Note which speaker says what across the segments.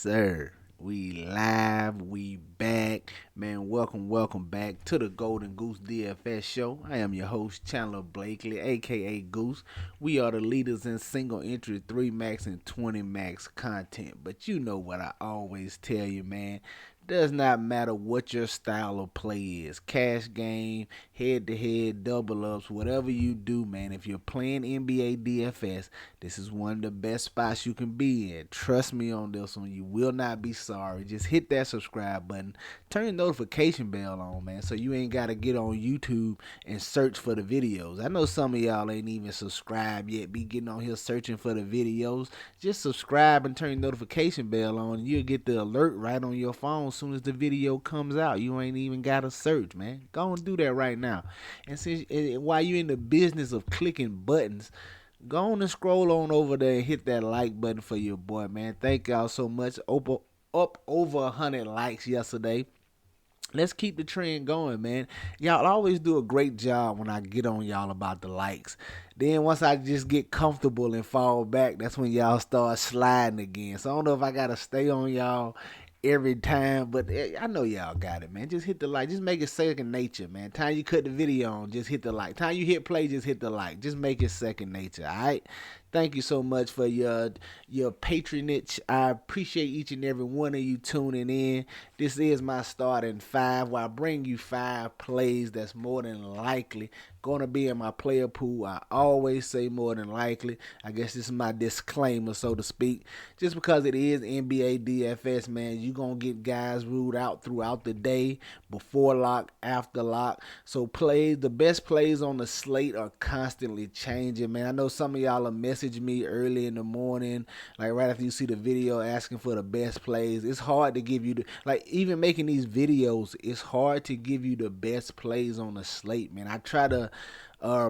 Speaker 1: sir. We live, we back. Man, welcome back to the Golden Goose DFS show. I am your host, Chandler Blakely, aka Goose. We are the leaders in single entry 3 max and 20 max content. But you know what I always tell you, man. Does not matter what your style of play is. Cash game, head to head, double ups, whatever you do, man. If you're playing NBA DFS, this is one of the best spots you can be in. Trust me on this one. You will not be sorry. Just hit that subscribe button. Turn the notification bell on, man, so you ain't got to get on YouTube and search for the videos. I know some of y'all ain't even subscribed yet. Be getting on here searching for the videos. Just subscribe and turn the notification bell on, and you'll get the alert right on your phone as soon as the video comes out. You ain't even got to search, man. Go and do that right now. And since while you're in the business of clicking buttons, go on and scroll on over there and hit that like button for your boy, man. Thank y'all so much. Up over 100 likes yesterday. Let's keep the trend going, man. Y'all always do a great job when I get on y'all about the likes. Then once I just get comfortable and fall back, that's when y'all start sliding again. So I don't know if I gotta stay on y'all every time, but I know y'all got it, man. Just hit the like. Just make it second nature, man. Time you cut the video on, just hit the like. Time you hit play, just hit the like. Just make it second nature, all right? Thank you so much for your patronage. I appreciate each and every one of you tuning in. This is my starting five, where I bring you 5 plays that's more than likely going to be in my player pool. I always say more than likely. I guess this is my disclaimer, so to speak. Just because it is NBA DFS, man, you're going to get guys ruled out throughout the day, before lock, after lock. So the best plays on the slate are constantly changing, man. I know some of y'all are message me early in the morning, like right after you see the video, asking for the best plays. It's hard to give you even making these videos, it's hard to give you the best plays on the slate, man. I try to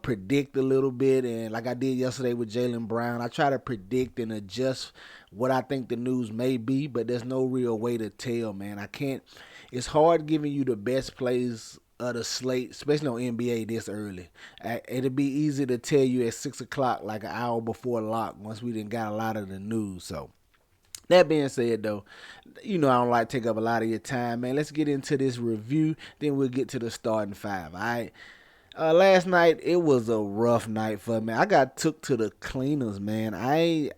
Speaker 1: predict a little bit, and like I did yesterday with Jaylen Brown, I try to predict and adjust what I think the news may be, but there's no real way to tell, man. It's hard giving you the best plays of the slate, especially on NBA this early. It'd be easy to tell you at 6 o'clock, like an hour before lock, once we done got a lot of the news. So that being said, though, I don't like to take up a lot of your time, man. Let's get into this review, then we'll get to the starting five, all right? Last night, it was a rough night for me. I got took to the cleaners, man. I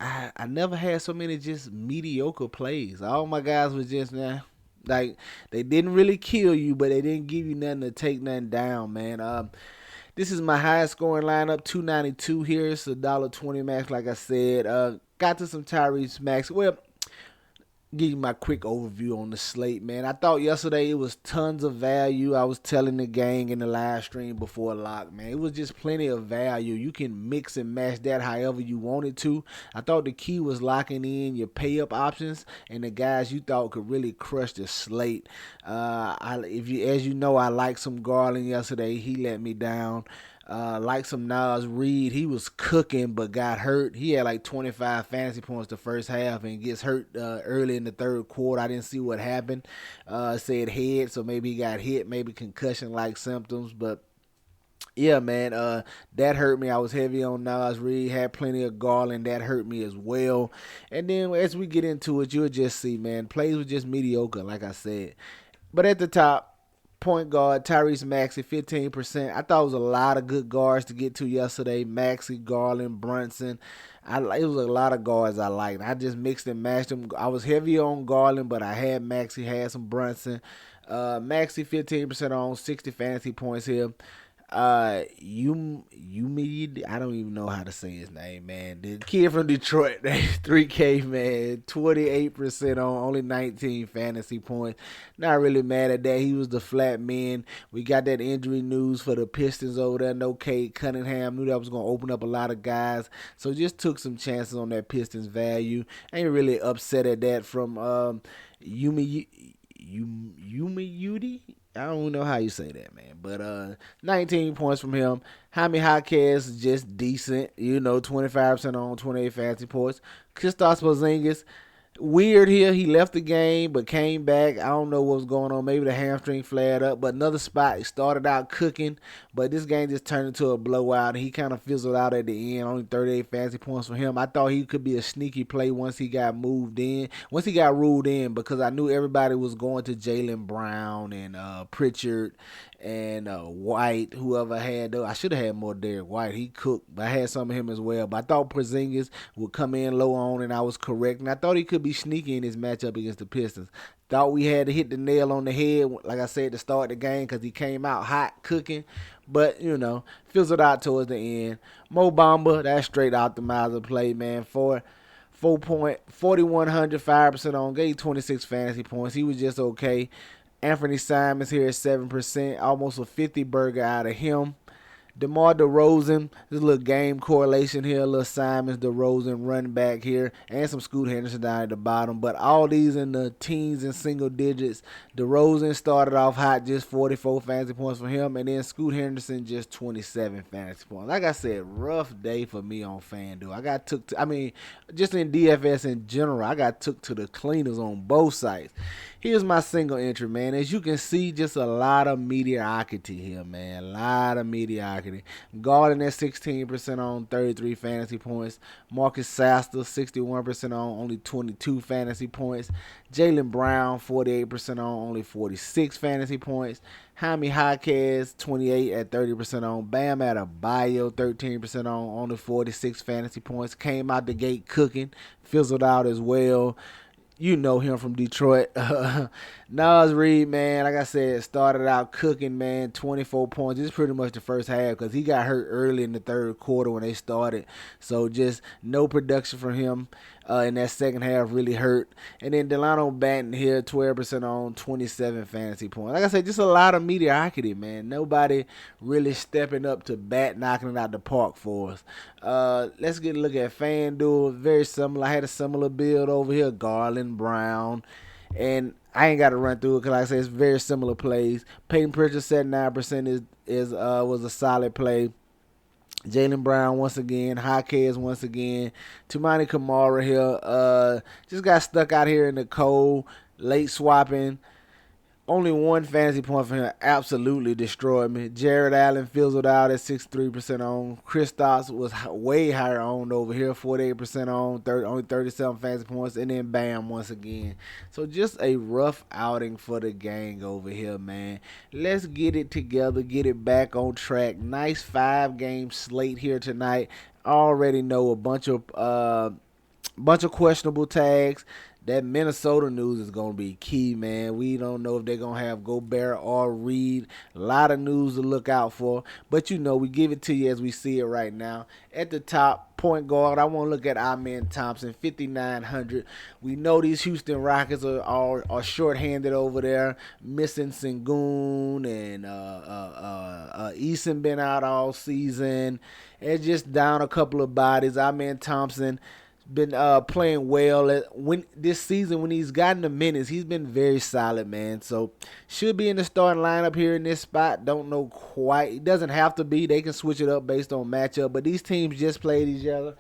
Speaker 1: never had so many just mediocre plays. All my guys was just, like, they didn't really kill you, but they didn't give you nothing to take nothing down, man. This is my highest scoring lineup, 292 here. It's $1.20 max, like I said. Got to some Tyrese Max. Well, give you my quick overview on the slate, man. I thought yesterday it was tons of value. I was telling the gang in the live stream before lock, man. It was just plenty of value. You can mix and match that however you wanted to. I thought the key was locking in your pay up options and the guys you thought could really crush the slate. As you know, I liked some Garland yesterday. He let me down. Like some Nas Reed, he was cooking but got hurt. He had like 25 fantasy points the first half and gets hurt early in the third quarter. I didn't see what happened. Said head, so maybe he got hit, maybe concussion-like symptoms. But yeah, man, that hurt me. I was heavy on Nas Reed, had plenty of Garland. That hurt me as well. And then as we get into it, you'll just see, man, plays were just mediocre, like I said. But at the top, point guard Tyrese Maxey, 15%. I thought it was a lot of good guards to get to yesterday. Maxey, Garland, Brunson. It was a lot of guards I liked. I just mixed and matched them. I was heavy on Garland, but I had Maxey, had some Brunson. Maxey, 15% on, 60 fantasy points here. Yumi, I don't even know how to say his name, man. The kid from Detroit, 3K, man, 28% on, only 19 fantasy points. Not really mad at that. He was the flat man. We got that injury news for the Pistons over there. No Cade Cunningham. Knew that was going to open up a lot of guys. So just took some chances on that Pistons value. Ain't really upset at that from Yumi Yudi. I don't know how you say that, man. But 19 points from him. Jaime Jaquez is just decent. 25% on, 28 fantasy points. Kristaps Porzingis, Weird here. He left the game but came back. I don't know what was going on. Maybe the hamstring flared up. But another spot, he started out cooking, but this game just turned into a blowout. And he kind of fizzled out at the end. Only 38 fantasy points for him. I thought he could be a sneaky play once he got moved in. Once he got ruled in, because I knew everybody was going to Jaylen Brown and Pritchard and White, whoever had those. I should have had more Derek White. He cooked, but I had some of him as well. But I thought Porzingis would come in low on, and I was correct. And I thought he could be sneaky in his matchup against the Pistons. Thought we had to hit the nail on the head, like I said, to start the game because he came out hot cooking. But, fizzled out towards the end. Mo Bamba, that's straight optimizer play, man. 4.4100, 5% on, gave 26 fantasy points. He was just okay. Anthony Simons here at 7%, almost a 50 burger out of him. DeMar DeRozan, this little game correlation here, a little Simons, DeRozan running back here, and some Scoot Henderson down at the bottom. But all these in the teens and single digits. DeRozan started off hot, just 44 fantasy points for him, and then Scoot Henderson just 27 fantasy points. Like I said, rough day for me on FanDuel. Just in DFS in general, I got took to the cleaners on both sides. Here's my single entry, man. As you can see, just a lot of mediocrity here, man. A lot of mediocrity. Garden at 16% on, 33 fantasy points. Marcus Sasser, 61% on, only 22 fantasy points. Jaylen Brown, 48% on, only 46 fantasy points. Jaime Jaquez, 28 at 30% on. Bam Adebayo, 13% on, only 46 fantasy points. Came out the gate cooking, fizzled out as well. You know him from Detroit. Nas Reed, man, like I said, started out cooking, man, 24 points. This is pretty much the first half because he got hurt early in the third quarter when they started. So just no production from him in that second half really hurt. And then Delano Banton here, 12% on, 27 fantasy points. Like I said, just a lot of mediocrity, man. Nobody really stepping up to bat, knocking it out the park for us. Let's get a look at FanDuel. Very similar. I had a similar build over here. Garland, Brown, and I ain't got to run through it because, like I said, it's very similar plays. Peyton Pritchard, 79% was a solid play. Jaylen Brown once again, Jaquez once again. Tumani Kamara here. Just got stuck out here in the cold, late swapping. Only one fantasy point for him absolutely destroyed me. Jared Allen fizzled out at 63% on. Kristaps was way higher owned over here, 48% on, only 37 fantasy points. And then Bam once again. So just a rough outing for the gang over here, man. Let's get it together, get it back on track. Nice 5-game slate here tonight. Already know a bunch of questionable tags. That Minnesota news is going to be key, man. We don't know if they're going to have Gobert or Reed. A lot of news to look out for. But, we give it to you as we see it right now. At the top, point guard, I want to look at Amen Thompson, 5,900. We know these Houston Rockets are shorthanded over there. Missing Sengun and Eason been out all season. It's just down a couple of bodies. Amen Thompson been playing well this season. When he's gotten the minutes, he's been very solid, man. So should be in the starting lineup here in this spot. Don't know quite. It doesn't have to be. They can switch it up based on matchup. But these teams just played each other.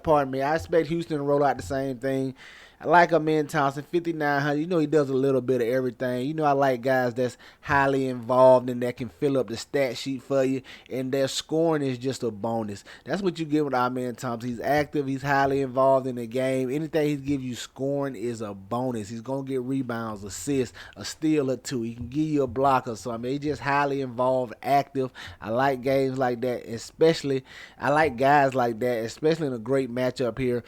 Speaker 1: Pardon me. I expect Houston to roll out the same thing. I like Amen Thompson, 5,900. He does a little bit of everything. I like guys that's highly involved and that can fill up the stat sheet for you, and their scoring is just a bonus. That's what you get with Amen Thompson. He's active. He's highly involved in the game. Anything he gives you scoring is a bonus. He's going to get rebounds, assists, a steal or two. He can give you a block or something. He's just highly involved, active. I like games like that, especially. I like guys like that, especially in a great matchup here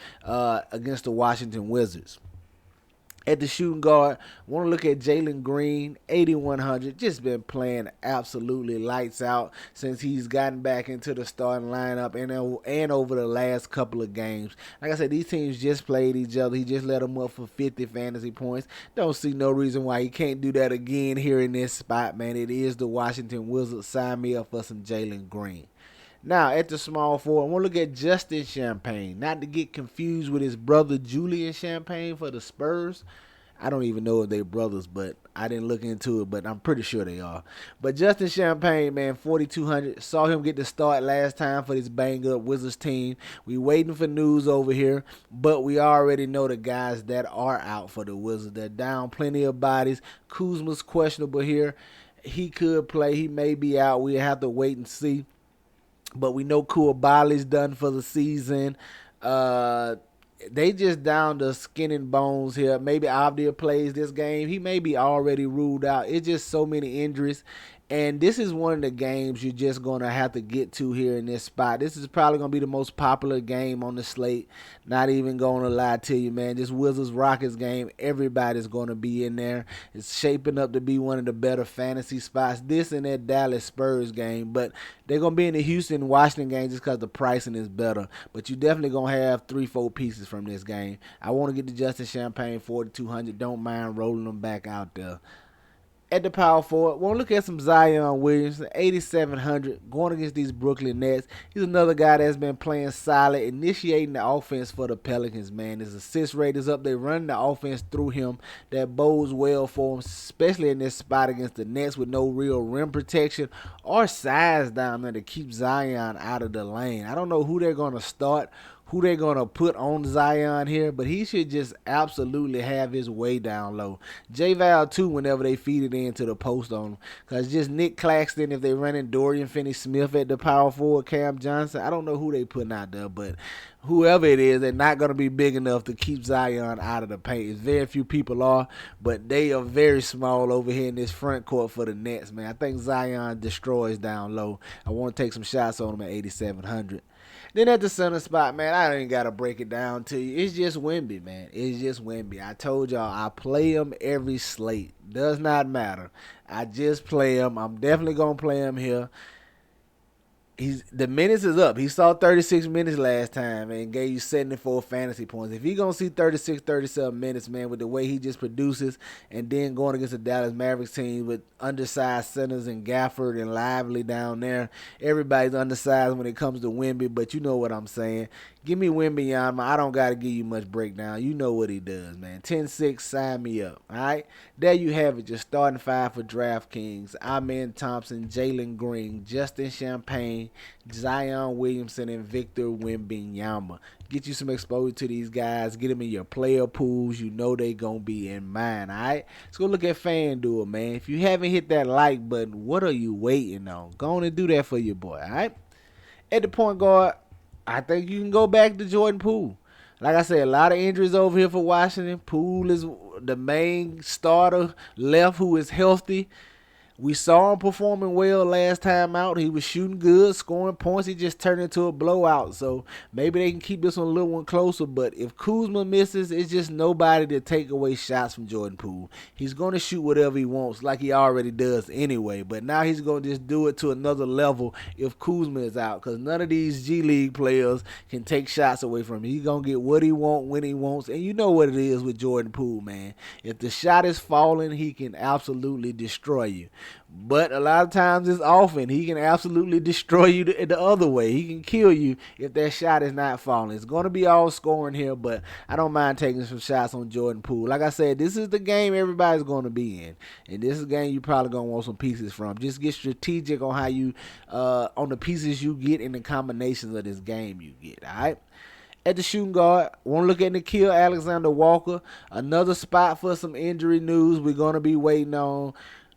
Speaker 1: against the Washington Wizards. At the shooting guard, want to look at Jalen Green, 8,100. Just been playing absolutely lights out since he's gotten back into the starting lineup and over the last couple of games. Like I said, these teams just played each other. He just let them up for 50 fantasy points. Don't see no reason why he can't do that again here in this spot, man. It is the Washington Wizards. Sign me up for some Jalen Green. Now, at the small forward, I want to look at Justin Champagne. Not to get confused with his brother Julian Champagne for the Spurs. I don't even know if they're brothers, but I didn't look into it, but I'm pretty sure they are. But Justin Champagne, man, 4,200. Saw him get the start last time for this bang-up Wizards team. We waiting for news over here, but we already know the guys that are out for the Wizards. They're down plenty of bodies. Kuzma's questionable here. He could play. He may be out. We have to wait and see. But we know Koulibaly's done for the season. They just down to skin and bones here. Maybe Abdia plays this game. He may be already ruled out. It's just so many injuries. And this is one of the games you're just going to have to get to here in this spot. This is probably going to be the most popular game on the slate. Not even going to lie to you, man. This Wizards-Rockets game, everybody's going to be in there. It's shaping up to be one of the better fantasy spots. This and that Dallas Spurs game. But they're going to be in the Houston-Washington game just because the pricing is better. But you definitely going to have 3-4 pieces from this game. I want to get to Justin Champagne 4,200. Don't mind rolling them back out there. At the power forward, we'll look at some Zion Williamson, 8,700, going against these Brooklyn Nets. He's another guy that's been playing solid, initiating the offense for the Pelicans, man. His assist rate is up. They're running the offense through him. That bodes well for him, especially in this spot against the Nets with no real rim protection or size down there to keep Zion out of the lane. I don't know who they're going to start, who they're going to put on Zion here, but he should just absolutely have his way down low. J-Val, too, whenever they feed it into the post on him. Because just Nick Claxton, if they running Dorian Finney-Smith at the power forward, Cam Johnson, I don't know who they putting out there, but whoever it is, they're not going to be big enough to keep Zion out of the paint. Very few people are, but they are very small over here in this front court for the Nets, man. I think Zion destroys down low. I want to take some shots on him at 8,700. Then at the center spot, man, I ain't got to break it down to you. It's just Wemby, man. It's just Wemby. I told y'all I play him every slate. Does not matter. I just play him. I'm definitely going to play him here. The minutes is up. He saw 36 minutes last time and gave you 74 fantasy points. If he's going to see 36, 37 minutes, man, with the way he just produces and then going against the Dallas Mavericks team with undersized centers and Gafford and Lively down there, everybody's undersized when it comes to Wemby, but you know what I'm saying. Give me Wembanyama. I don't got to give you much breakdown. You know what he does, man. 10-6, sign me up. All right? There you have it. Your starting five for DraftKings. Amen Thompson, Jalen Green, Justin Champagne, Zion Williamson, and Victor Wembanyama. Get you some exposure to these guys. Get them in your player pools. You know they going to be in mine, all right? Let's go look at FanDuel, man. If you haven't hit that like button, what are you waiting on? Go on and do that for your boy, all right? At the point guard, I think you can go back to Jordan Poole. Like I said, a lot of injuries over here for Washington. Poole is the main starter left who is healthy. We saw him performing well last time out. He was shooting good, scoring points. He just turned into a blowout. So maybe they can keep this one a little one closer. But if Kuzma misses, it's just nobody to take away shots from Jordan Poole. He's going to shoot whatever he wants like he already does anyway. But now he's going to just do it to another level if Kuzma is out. Because none of these G League players can take shots away from him. He's going to get what he wants when he wants. And you know what it is with Jordan Poole, man. If the shot is falling, he can absolutely destroy you. But a lot of times it's often he can absolutely destroy you the other way. He can kill you if that shot is not falling. It's going to be all scoring here, but I don't mind taking some shots on Jordan Poole. Like I said, this is the game everybody's going to be in. And this is a game you probably going to want some pieces from. Just get strategic on how you, on the pieces you get and the combinations of this game you get, all right? At the shooting guard, want to look at Nickeil Alexander-Walker. Another spot for some injury news we're going to be waiting on.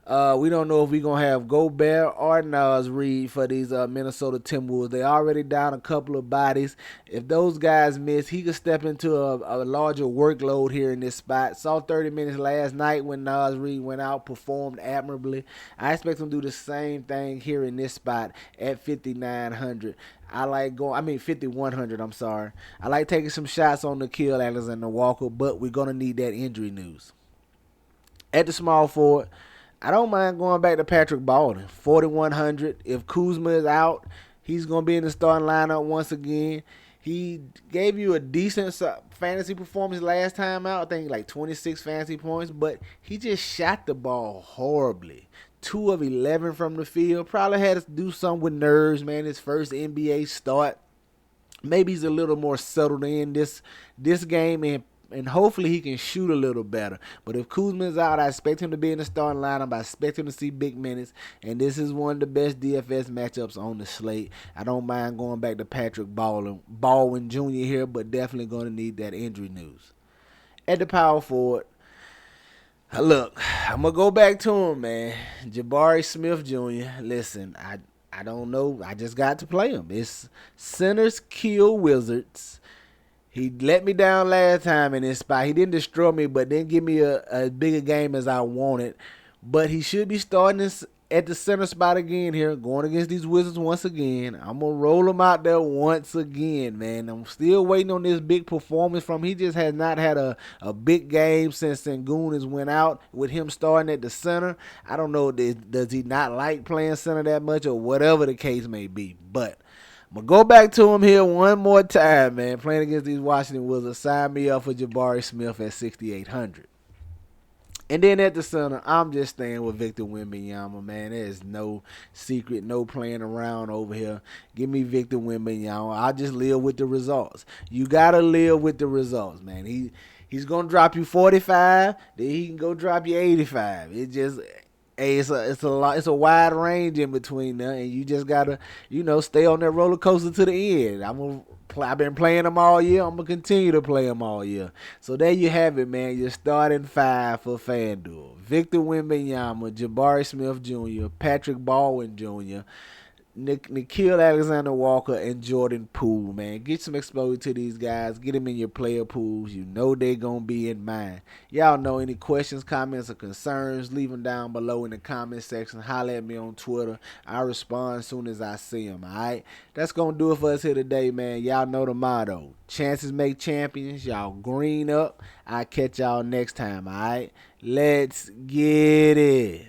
Speaker 1: We don't know if we're going to have Gobert or Naz Reid for these Minnesota Timberwolves. They already down a couple of bodies. If those guys miss, he could step into a larger workload here in this spot. Saw 30 minutes last night when Naz Reid went out, performed admirably. I expect him to do the same thing here in this spot at 5,900. I like 5,100, I'm sorry. I like taking some shots on Nickeil Alexander-Walker, but we're going to need that injury news. At the small forward, I don't mind going back to Patrick Baldwin, 4,100. If Kuzma is out, he's going to be in the starting lineup once again. He gave you a decent fantasy performance last time out. I think like 26 fantasy points, but he just shot the ball horribly. 2 of 11 from the field. Probably had to do something with nerves, man. His first NBA start. Maybe he's a little more settled in this game and and hopefully he can shoot a little better. But if Kuzma's out, I expect him to be in the starting lineup. I expect him to see big minutes, and this is one of the best DFS matchups on the slate. I don't mind going back to Patrick Baldwin Jr. here, but definitely going to need that injury news. At the power forward, look, I'm going to go back to him, man. Jabari Smith Jr. Listen, I don't know. I just got to play him. It's Centers Kill Wizards. He let me down last time in this spot. He didn't destroy me, but didn't give me a bigger game as I wanted. But he should be starting this at the center spot again here, going against these Wizards once again. I'm going to roll him out there once again, man. I'm still waiting on this big performance from him. He just has not had a big game since Sengun has went out with him starting at the center. I don't know, does he not like playing center that much or whatever the case may be. But I'm going to go back to him here one more time, man. Playing against these Washington Wizards. Sign me up for Jabari Smith at 6,800. And then at the center, I'm just staying with Victor Wembanyama, man. There's no secret, no playing around over here. Give me Victor Wembanyama. I'll just live with the results. You got to live with the results, man. He's going to drop you 45, then he can go drop you 85. It's a wide range in between there, and you just gotta, stay on that roller coaster to the end. I've been playing them all year. I'm gonna continue to play them all year. So there you have it, man. You're starting 5 for FanDuel: Victor Wembanyama, Jabari Smith Jr., Patrick Baldwin Jr., Nickeil Alexander-Walker, and Jordan Poole, man. Get some exposure to these guys. Get them in your player pools. You know they're going to be in mine. Y'all know any questions, comments, or concerns, leave them down below in the comment section. Holler at me on Twitter. I respond as soon as I see them, all right? That's going to do it for us here today, man. Y'all know the motto. Chances make champions. Y'all green up. I'll catch y'all next time, all right? Let's get it.